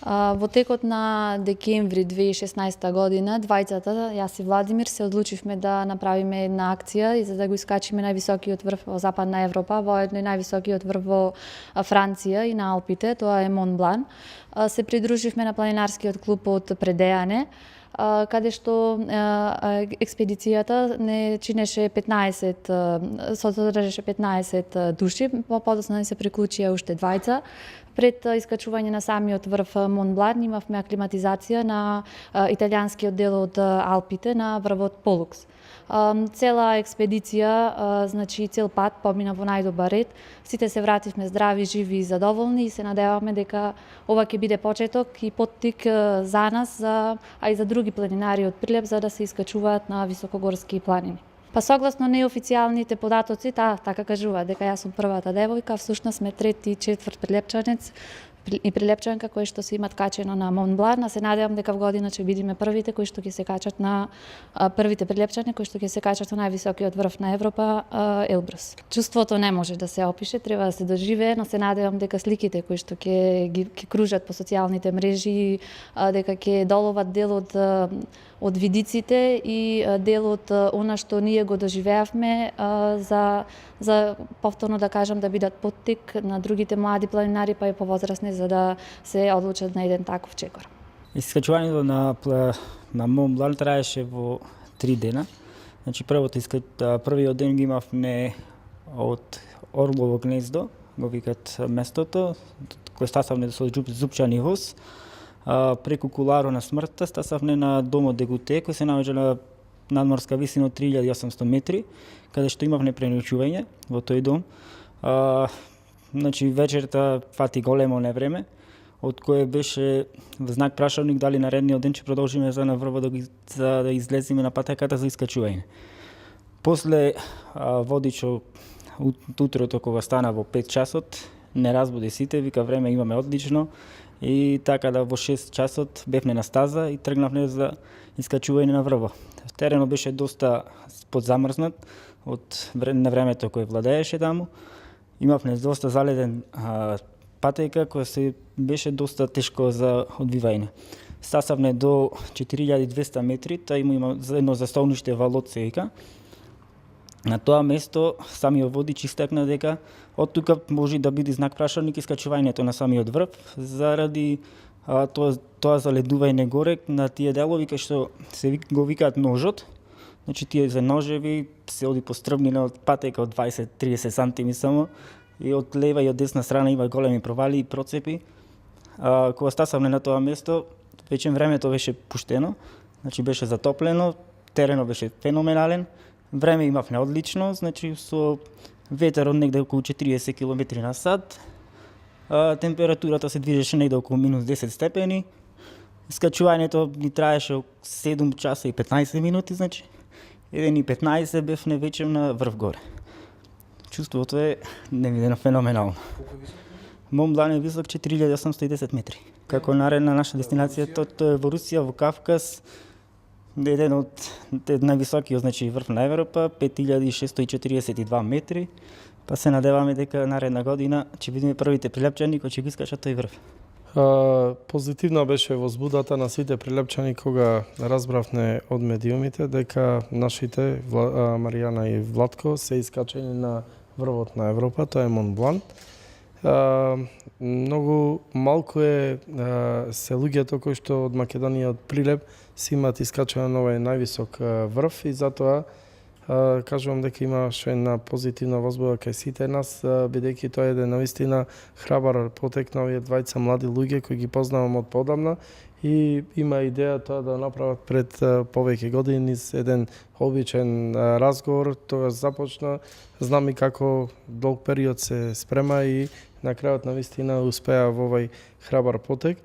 Во текот на декември 2016 година, двајцата, јас и Владимир, се одлучивме да направиме една акција и за да го искачиме највисокиот врв во Западна Европа, воедно и највисокиот врв во Франција и на Алпите, тоа е Мон Блан. Се придруживме на планинарскиот клуб од Предејане, каде што експедицијата не чинеше 15, содржеше 15 души, подоцна ни се приклучија уште двајца. Пред искачување на самиот врв Мон Блан имавме аклиматизација на италијанскиот дел од Алпите на врвот Полукс. Цела експедиција, значи цел пат помина во најдобар ред. Сите се вративме здрави, живи и задоволни и се надеваме дека ова ќе биде почеток и поттик за нас, а и за други планинари од Прилеп за да се искачуваат на високогорски планини. Па согласно неофицијалните податоци, така кажува дека јас сум првата девојка, всушност сме трети и четврт прилепчанец и прилепчанка кои што се имат качено на Мон Блан, а се надевам дека вгодина ќе бидеме првите кои што ќе се качат на првите прилепчани кои што ќе се качат на највисокиот врв на Европа, Елбрус. Чувството не може да се опише, треба да се доживее, но се надевам дека сликите кои што ќе кружат по социјалните мрежи, дека ќе доловат дел од видиците и дел од она што ние го доживеавме за повторно да кажам да бидат поттик на другите млади планинари па и повозрасни за да се одлучат на еден таков чекор. Искачувањето на Мон Блан траеше во 3 дена. Значи првиот ден ги имавме од Орлово гнездо, го викат местото, кој стасавме со зупчани воз. Преку Куларо на смртта стасавме на домот Дегуте, кој се наоѓа на надморска висина од 3800 метри, каде што имавме преночување во тој дом. Значи вечерта фати големо невреме, од кое беше во знак прашалник дали наредниот ден ќе продолжиме за на врво за да излеземе на патеката за искачување. После водичо утрото кога стана во 5 часот, не разбуди сите, вика време имаме одлично и така да во 6 часот бевме на стаза и тргнавме за искачување на врво. Теренот беше доста подзамрзнат од на времето кое владееше таму. Имавме доста заледен патека која се беше доста тешко за одвивање. Стасавме до 4200 метри, та има едно застолниште валот се вика. На тоа место самиот водич истакна дека од тука може да биде знак прашалник искачувањето на самиот врв заради тоа заледување горе на тие делови кај што се го викаат ножот. Значи тие за ножеви се оди по стрмнина од патека од 20-30 сантими само и од лева и од десна страна има големи провали и процепи. Кога стасавме на тоа место, веќе времето беше пуштено, значи беше затоплено, теренот беше феноменален, време имавме одлично, значи со ветер од негде околу 40 км на сат, температурата се движеше негде околу минус 10 степени, искачувањето ни траеше 7 часа и 15 минути, значи 1:15 бевме веќе на врв горе. Чувството е невидено феноменално. Мон Блан е висок 4810 метри. Како наредна наша дестинација, тоа е во Русија, во Кавказ, еден од највисокиот, значи врв на Европа, 5642 метри. Па се надеваме дека наредна година ќе бидеме првите прилепчани кои ќе го искачат тој врв. Позитивна беше возбудата на сите прилепчани кога разбравме од медиумите дека нашите Маријана и Владко се искачени на врвот на Европа, тоа е Мон Блан. Многу малку се луѓето кои што од Македонија од Прилеп си имат искачено на овој највисок врв и затоа кажувам дека имаше една позитивна возбуда кај сите нас, бидејќи тоа е еден навистина храбар потек на овие двајца млади луѓе кои ги познавам од подамна и има идеја тоа да направат пред повеќе години еден обичен разговор, тоа започна, знам и како долг период се спрема и на крајот навистина успеа во овој храбар потек.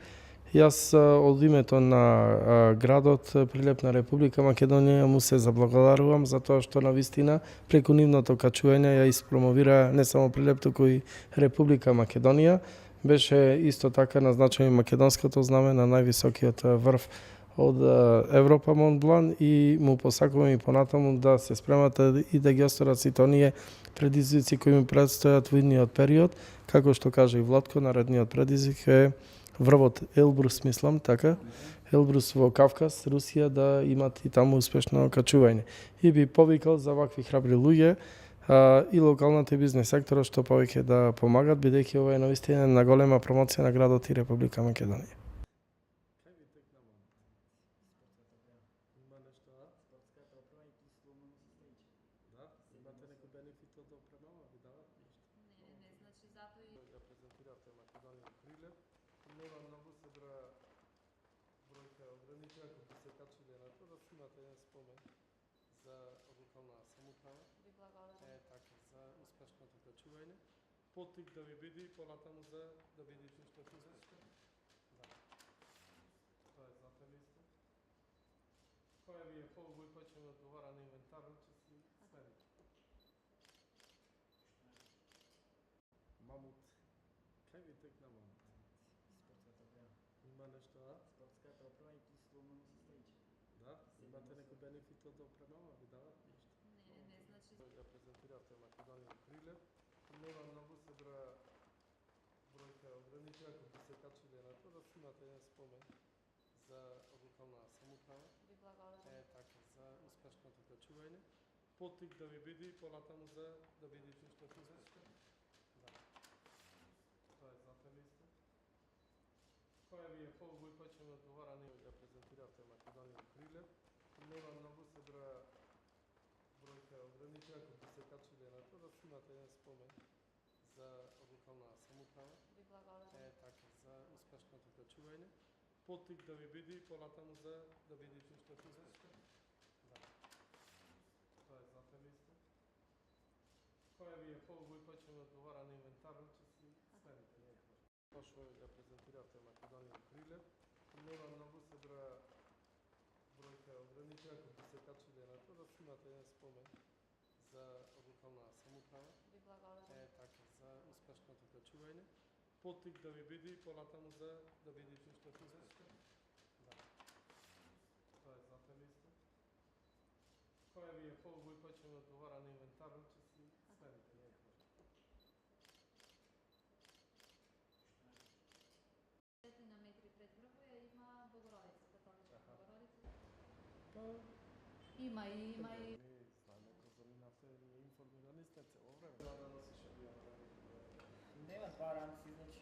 Јас од името на градот Прилеп на Република Македонија му се заблагодарувам за тоа што навистина преку нивното качување ја испромовира не само Прилеп, туку и Република Македонија. Беше исто така назначено македонското знаме на највисокиот врв од Европа Мон Блан и му посакувам и понатаму да се спремат и да ги осторат сите оние предизвици кои ми предстојат во идниот период. Како што кажа и Владко, наредниот предизвик е врвот Елбрус, мислам, така, Елбрус во Кавказ, Русија, да имат и таму успешно качување. И би повикал за вакви храбри луѓе и локалната и бизнес сектора што повеќе да помагат, бидејќи ова е навистина на голема промоција на градот и Република Македонија. Нема многу се броја бројка ограничена, ако би се качиле на тоа, да си имате еден спомен за локална самоуправа. Така, за успешното качување. Поттик да ви биде и понатаму за да бидете уште успешни. Да. Тоа е затоа исто. Која ви е по-убаво и почнеме да одговара на инвентарот, че си следите. Мамут. Кај ви текна мамут? Има нешто, а? Спортската оправа и кисло Да? Имате некој бенефит од опремава? Ви дават нешто? Ја презентиравте Македонија Прилеп. Нема многу се бројка ограничена, ако би се качиле на тоа, да си имате еден спомен за локална самоуправа. Така, за успешното качување. Поттик да ви биде и понатаму за да бидете уште успешни. Да. Тоа е затоа исто. Која ви е по-убаво и почнеме да одговара на ја презентиравте Македонија Прилеп. Нема многу се бројка ограничена, ако би се качиле на тоа, да си имате еден спомен за локална самоуправа. Така, за успешното качување. Поттик да ви биде и понатаму за да бидете уште успешни. Да. Тоа е затоа исто. Која ви е по-убаво и почнеме да одговара на инвентарот, че си следите. Тоа што ја презентиравте Македонија Прилеп. Нема многу се бројка ограничена, ако би се качиле на тоа, да си имате еден спомен за локална самоуправа. Така, за успешното качување. Поттик да ви биде и понатаму за да бидете уште успешни. Да. Тоа е затоа исто. Која ви е по-убаво и почнеме да одговара на инвентарот, че си следите. На метри пред Врвоја има Богородица, католичка Богородица. Има и Знаеме како заминавте, ние информирани сте цело време. Да носиш авион. Нема два рамци, значи